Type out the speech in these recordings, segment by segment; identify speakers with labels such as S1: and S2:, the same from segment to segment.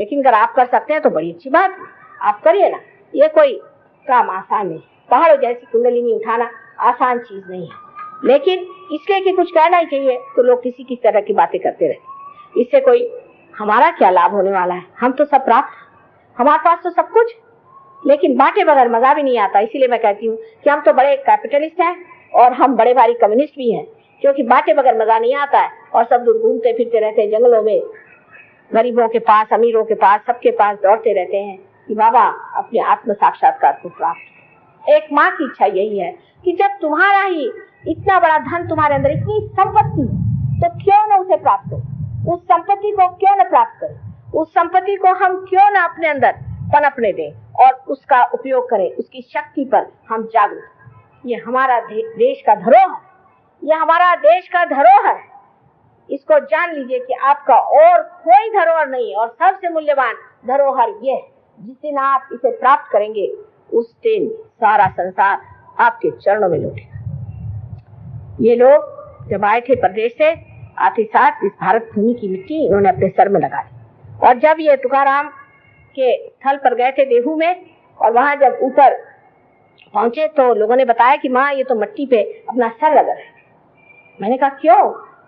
S1: लेकिन अगर आप कर सकते हैं तो बड़ी अच्छी बात, आप करिए ना। ये कोई काम आसान नहीं, पहाड़ों जैसी कुंडलिनी उठाना आसान चीज नहीं है, लेकिन इसलिए कि कुछ कहना ही चाहिए तो लोग किसी किस तरह की बातें करते रहते। इससे कोई हमारा क्या लाभ होने वाला है? हम तो सब प्राप्त, हमारे पास तो सब कुछ, लेकिन बांटे बगैर मजा भी नहीं आता। इसीलिए मैं कहती हूँ कि हम तो बड़े कैपिटलिस्ट हैं और हम बड़े भारी कम्युनिस्ट भी हैं, क्योंकि बांटे बगैर मजा नहीं आता है और सब दूर घूमते फिरते रहते हैं जंगलों में, गरीबों के पास, अमीरों के पास, सबके पास दौड़ते रहते हैं कि बाबा अपने आत्म साक्षात्कार को प्राप्त। एक माँ की इच्छा यही है कि जब तुम्हारा ही इतना बड़ा धन, तुम्हारे अंदर इतनी संपत्ति, तो क्यों न उसे प्राप्त करें, उस संपत्ति को क्यों न प्राप्त करें, उस संपत्ति को हम क्यों न अपने अंदर पनपने दें और उसका उपयोग करें, उसकी शक्ति पर हम जागरूक। ये हमारा देश का धरोहर, ये हमारा देश का धरोहर। इसको जान लीजिए कि आपका और कोई धरोहर नहीं, और सबसे मूल्यवान धरोहर ये है। जिस दिन आप इसे प्राप्त करेंगे उस दिन सारा संसार आपके चरणों में लौटेगा। ये लोग जब आए थे प्रदेश से, आते साथ इस भारत भूमि की मिट्टी इन्होंने अपने सर में लगाई, और जब ये तुकाराम के स्थल पर गए थे देहू में, और वहां जब ऊपर पहुंचे तो लोगों ने बताया कि माँ ये तो मिट्टी पे अपना सर लगा है। मैंने कहा क्यों?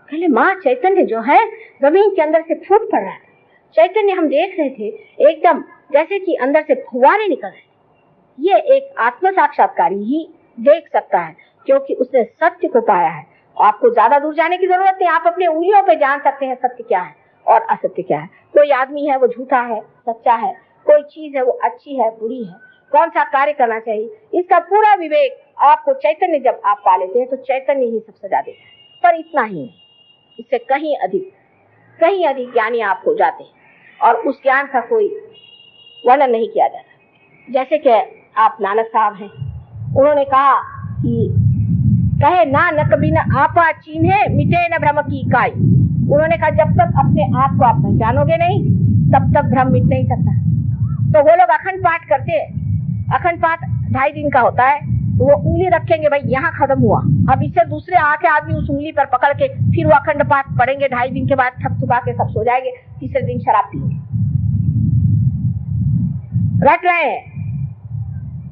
S1: कहले माँ चैतन्य जो है जमीन के अंदर से फूट पड़ रहा है। चैतन्य हम देख रहे थे एकदम जैसे कि अंदर से फुवारे निकल रहे। ये एक आत्म साक्षात्कारी ही देख सकता है, क्योंकि उसने सत्य को पाया है। आपको ज्यादा दूर जाने की जरूरत नहीं, आप अपने उंगलियों पे जान सकते हैं सत्य क्या है और असत्य क्या है। कोई आदमी है वो झूठा है, सच्चा है, कोई चीज है वो अच्छी है, बुरी है, कौन सा कार्य करना चाहिए, इसका पूरा विवेक आपको चैतन्य जब आप पा लेते हैं तो चैतन्य ही सब सजा देता है। पर इतना ही नहीं, इससे कहीं अधिक ज्ञानी आप हो जाते हैं, और उस ज्ञान का कोई वर्णन नहीं किया जाता। जैसे कि आप नानक साहब हैं, उन्होंने कहा कि कहे ना न कभी न आपा चीन्हे मिटे न भ्रम की इकाई। उन्होंने कहा जब तक अपने आप को आप पहचानोगे नहीं तब तक भ्रम मिट नहीं सकता। तो वो लोग अखंड पाठ करते हैं, अखंड पाठ 2.5 दिन का होता है, तो वो उंगली रखेंगे, भाई यहाँ खत्म हुआ, अब इससे दूसरे आके आदमी उस उंगली पर पकड़ के फिर वो अखंड पाठ पढ़ेंगे। 2.5 दिन के बाद थक थुका के सब सो जाएंगे, तीसरे दिन शराब पिएंगे। रट रहे हैं,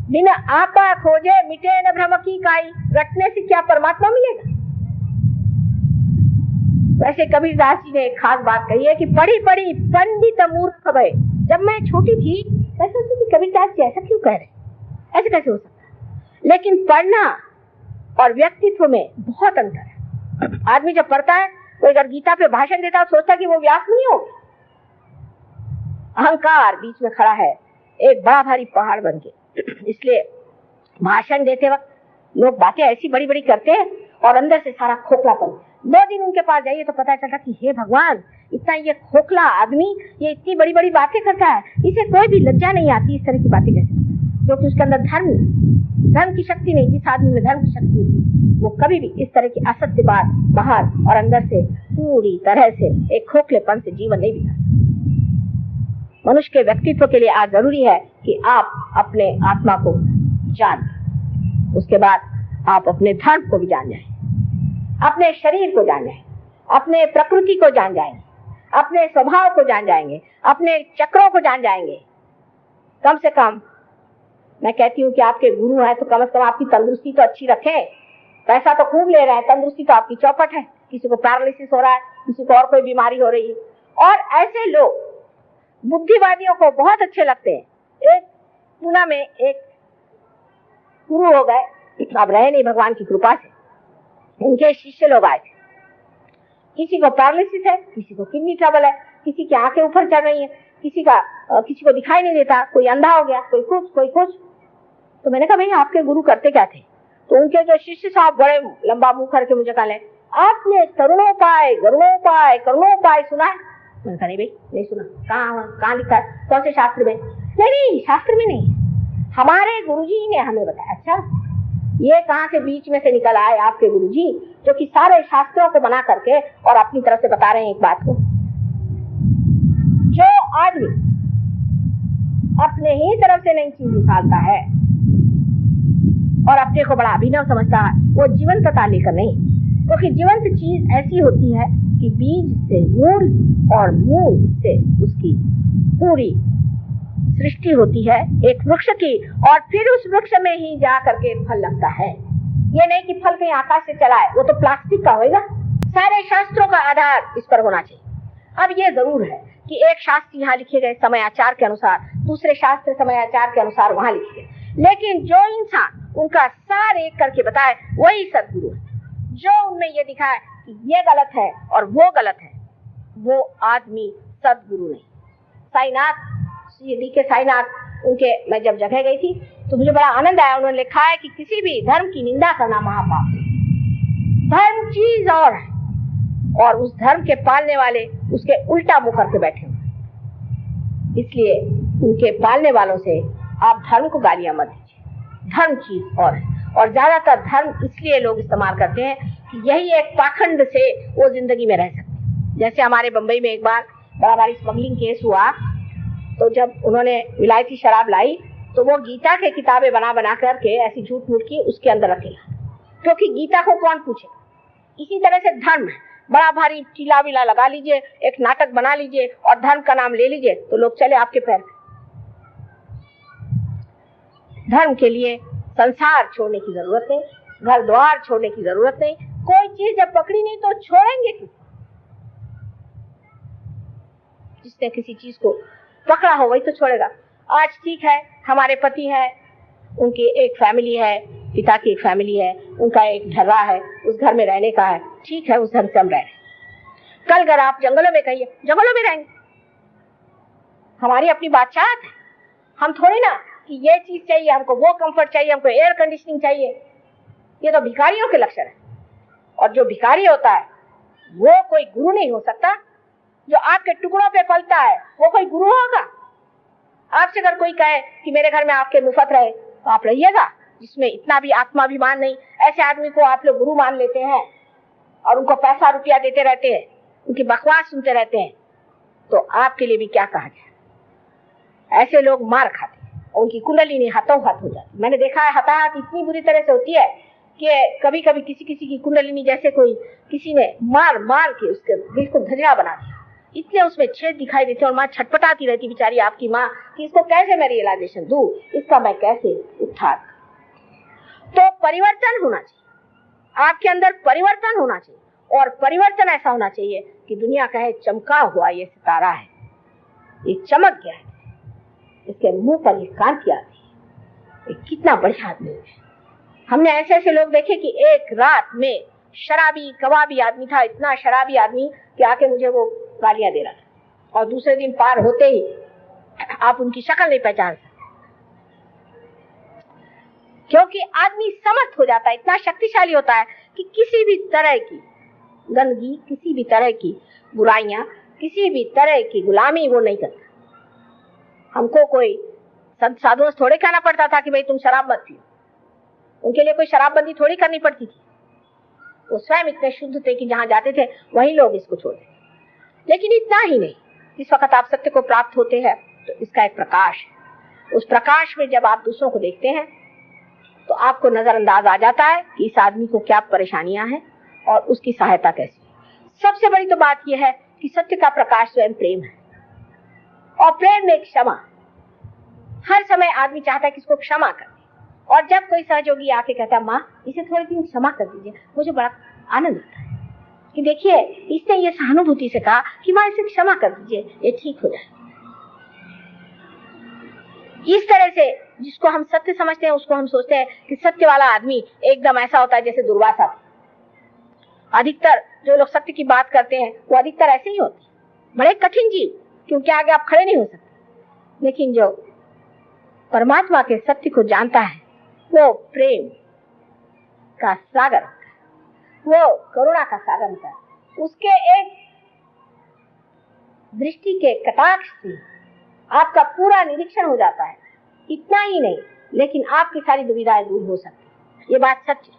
S1: बिना आपा खोजे मिटे न भ्रम की इकाई। रटने से क्या परमात्मा मिलेगा? वैसे कबीरदास जी ने एक खास बात कही है कि पढ़ी पढ़ी पंडित मूर्ख भय। जब मैं छोटी थी मैं सोचती थी कबीरदास जी ऐसा क्यों कह रहे, ऐसे कैसे हो सकता? लेकिन पढ़ना और व्यक्तित्व में बहुत अंतर है। आदमी जब पढ़ता है, कोई अगर गीता पे भाषण देता है सोचता है कि वो व्यास नहीं हो। अहंकार बीच में खड़ा है एक बड़ा भारी पहाड़ बन के। इसलिए भाषण देते वक्त लोग बातें ऐसी बड़ी बड़ी करते हैं और अंदर से सारा खोखलापन। 2 दिन उनके पास जाइए तो पता चलता कि हे भगवान, इतना ये खोखला आदमी ये इतनी बड़ी बड़ी बातें करता है, इसे कोई भी लज्जा नहीं आती इस तरह की बातें कैसे, क्योंकि उसके अंदर धर्म की शक्ति नहीं। जिस आदमी में धर्म की शक्ति होती वो कभी भी इस तरह की असत्य बात बाहर और अंदर से पूरी तरह से एक खोखलेपन से जीवन नहीं बिता। मनुष्य के व्यक्तित्व के लिए आज जरूरी है कि आप अपने आत्मा को जान, उसके बाद आप अपने धर्म को भी जान जाएं, अपने शरीर को जान जाएं, अपने प्रकृति को जान जाएंगे, अपने स्वभाव को जान जाएंगे, अपने चक्रों को जान जाएंगे। कम से कम मैं कहती हूँ कि आपके गुरु हैं तो कम से कम आपकी तंदुरुस्ती तो अच्छी रखें। पैसा तो खूब ले रहे हैं, तंदुरुस्ती तो आपकी चौपट है। किसी को पैरालिसिस हो रहा है, किसी को और कोई बीमारी हो रही है, और ऐसे लोग बुद्धिवादियों को बहुत अच्छे लगते हैं। एक पूना में एक गुरु हो गए, अब रहे नहीं भगवान की कृपा से, उनके शिष्य लोग आए थे। किसी को पैरालिसिस है, किसी को किडनी ट्रबल है, किसी की आंखें ऊपर चढ़ रही है, किसी को दिखाई नहीं देता, कोई अंधा हो गया, कोई कुछ। तो मैंने कहा भाई आपके गुरु करते क्या थे? तो उनके जो शिष्य साहब बड़े लंबा मुंह करके मुझे कहा आपने तरुणोपाय करुणोपाय सुना है? मैंने कहा नहीं भाई नहीं सुना। कहाँ लिखा है? कौन से शास्त्र में? नहीं शास्त्र में नहीं, हमारे गुरुजी ने हमें बताया। अच्छा, ये कहाँ से बीच में से निकल आए आपके गुरुजी जो कि सारे शास्त्रों को बना करके और अपनी तरफ से बता रहे हैं एक बात को। जो आदमी अपने ही तरफ से नई चीज निकालता है और अपने को बड़ा अभिनव समझता है, वो जीवंतता लेकर नहीं, क्योंकि जीवंत चीज ऐसी होती है कि कि बीज से मूल और मूल से उसकी पूरी सृष्टि होती है एक वृक्ष की, और फिर उस वृक्ष में ही जा करके फल लगता है। ये नहीं कि फल कहीं आकाश से चला है, वो तो प्लास्टिक का होगा। सारे शास्त्रों का आधार इस पर होना चाहिए। अब ये जरूर है कि एक शास्त्र यहाँ लिखे गए समयाचार के अनुसार, दूसरे शास्त्र समयाचार के अनुसार वहां लिखे गए, लेकिन जो इंसान उनका सार एक करके बताए वही सदगुरु है। जो उनमें ये दिखाए कि ये गलत है और वो गलत है, वो आदमी सदगुरु नहीं। साईनाथ, श्री के साईनाथ, उनके मैं जब जगह गई थी तो मुझे बड़ा आनंद आया। उन्होंने लिखा है कि किसी भी धर्म की निंदा करना महापाप है। धर्म चीज और उस धर्म के पालने वाले उसके उल्टा मुंह करके बैठे हुए। इसलिए उनके पालने वालों से आप धर्म को गालियां मत दीजिए। धर्म चीज और ज्यादातर धर्म इसलिए लोग इस्तेमाल करते हैं कि यही एक पाखंड से वो जिंदगी में रह सकते। जैसे हमारे बंबई में एक बार बड़ा भारी स्मगलिंग केस हुआ, तो जब उन्होंने विलायती शराब लाई तो वो गीता के किताबें बना करके ऐसी झूठ मूठ की उसके अंदर रखेगा, क्योंकि गीता को कौन पूछे। इसी तरह से धर्म है, बड़ा भारी टीला विला लगा लीजिए, एक नाटक बना लीजिए और धर्म का नाम ले लीजिए तो लोग चले आपके पैर। धर्म के लिए संसार छोड़ने की जरूरत नहीं, घर द्वार छोड़ने की जरूरत नहीं। कोई चीज जब पकड़ी नहीं तो छोड़ेंगे किसी? जिसने किसी चीज को पकड़ा हो वही तो छोड़ेगा। आज ठीक है, हमारे पति है, उनकी एक फैमिली है, पिता की एक फैमिली है, उनका एक ढर्रा है, उस घर में रहने का है, ठीक है, उस घर से हम रह रहे हैं। कल अगर आप जंगलों में कहिए, जंगलों में रहेंगे, हमारी अपनी बादशाहत है। हम थोड़ी ना कि ये चीज चाहिए हमको, वो कंफर्ट चाहिए हमको, एयर कंडीशनिंग चाहिए। ये तो भिखारियों के लक्षण है। और जो भिखारी होता है वो कोई गुरु नहीं हो सकता। जो आपके टुकड़ों पे पलता है वो कोई गुरु होगा? आपसे अगर कोई कहे कि मेरे घर में आपके मुफ्त रहे तो आप रहिएगा, जिसमें इतना भी आत्माभिमान नहीं। ऐसे आदमी को आप लोग गुरु मान लेते हैं और उनको पैसा रुपया देते रहते हैं, उनकी बकवास सुनते रहते हैं, तो आपके लिए भी क्या कहा जाए। ऐसे लोग मार खाते हैं, उनकी कुंडलिनी हाथों हाथ हो जाती। मैंने देखा है हताहत इतनी बुरी तरह से होती है कि कभी कभी किसी की कुंडलिनी जैसे कोई किसी ने मार के उसके बिल्कुल धजड़ा बना दिया, इसलिए उसमें छेद दिखाई देते और माँ छटपटाती रहती बेचारी आपकी माँ कि इसको कैसे मैं रियलाइजेशन दूं, इसका मैं कैसे उद्धार। तो परिवर्तन होना चाहिए, आपके अंदर परिवर्तन होना चाहिए, और परिवर्तन ऐसा होना चाहिए कि दुनिया कहे चमका हुआ ये सितारा है, ये चमक गया है, इसके मुंह पर ये कांति आती है, ये कितना बढ़िया आदमी है। हमने ऐसे लोग देखे कि एक रात में शराबी कबाबी आदमी था, इतना शराबी आदमी कि आके मुझे वो गालियां दे रहा था, और दूसरे दिन पार होते ही आप उनकी शक्ल नहीं पहचान सकते, क्योंकि आदमी समर्थ हो जाता है, इतना शक्तिशाली होता है कि किसी भी तरह की गंदगी, किसी भी तरह की बुराइयां, किसी भी तरह की गुलामी वो नहीं करता। हमको कोई संत साधुओं से थोड़े कहना पड़ता था कि भाई तुम शराब मत पियो, उनके लिए कोई शराबबंदी थोड़ी करनी पड़ती थी। वो स्वयं इतने शुद्ध थे कि जहां जाते थे वही लोग इसको छोड़ते। लेकिन इतना ही नहीं, जिस वक्त आप सत्य को प्राप्त होते हैं तो इसका एक प्रकाश है। उस प्रकाश में जब आप दूसरों को देखते हैं तो आपको नजरअंदाज आ जाता है कि इस आदमी को क्या परेशानियां हैं और उसकी सहायता कैसी। सबसे बड़ी तो बात यह है कि सत्य का प्रकाश स्वयं प्रेम है, और प्रेम में क्षमा। हर समय आदमी चाहता है कि इसको क्षमा कर, और जब कोई सहयोगी आके कहता है माँ इसे थोड़े दिन क्षमा कर दीजिए, मुझे बड़ा आनंद आता है कि देखिए इसने ये सहानुभूति से कहा कि माँ इसे क्षमा कर दीजिए, ये ठीक हो जाए। इस तरह से जिसको हम सत्य समझते हैं उसको हम सोचते हैं कि सत्य वाला आदमी एकदम ऐसा होता है जैसे दुर्वासा। अधिकतर जो लोग सत्य की बात करते हैं वो अधिकतर ऐसे ही होते हैं, बड़े कठिन जीव, क्योंकि आगे आप खड़े नहीं हो सकते। लेकिन जो परमात्मा के सत्य को जानता है वो प्रेम का सागर होता है, वो करुणा का सागर होता है। उसके एक दृष्टि के कटाक्ष से आपका पूरा निरीक्षण हो जाता है। इतना ही नहीं, लेकिन आपकी सारी दुविधाएं दूर हो सकती है। ये बात सच है,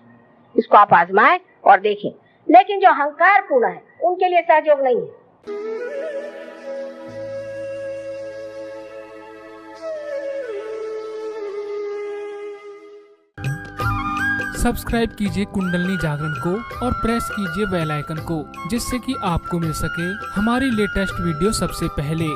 S1: इसको आप आजमाएं और देखें। लेकिन जो अहंकार पूर्ण है उनके लिए सहयोग नहीं है।
S2: सब्सक्राइब कीजिए कुंडलिनी जागरण को और प्रेस कीजिए बेल आइकन को, जिससे कि आपको मिल सके हमारी लेटेस्ट वीडियो सबसे पहले।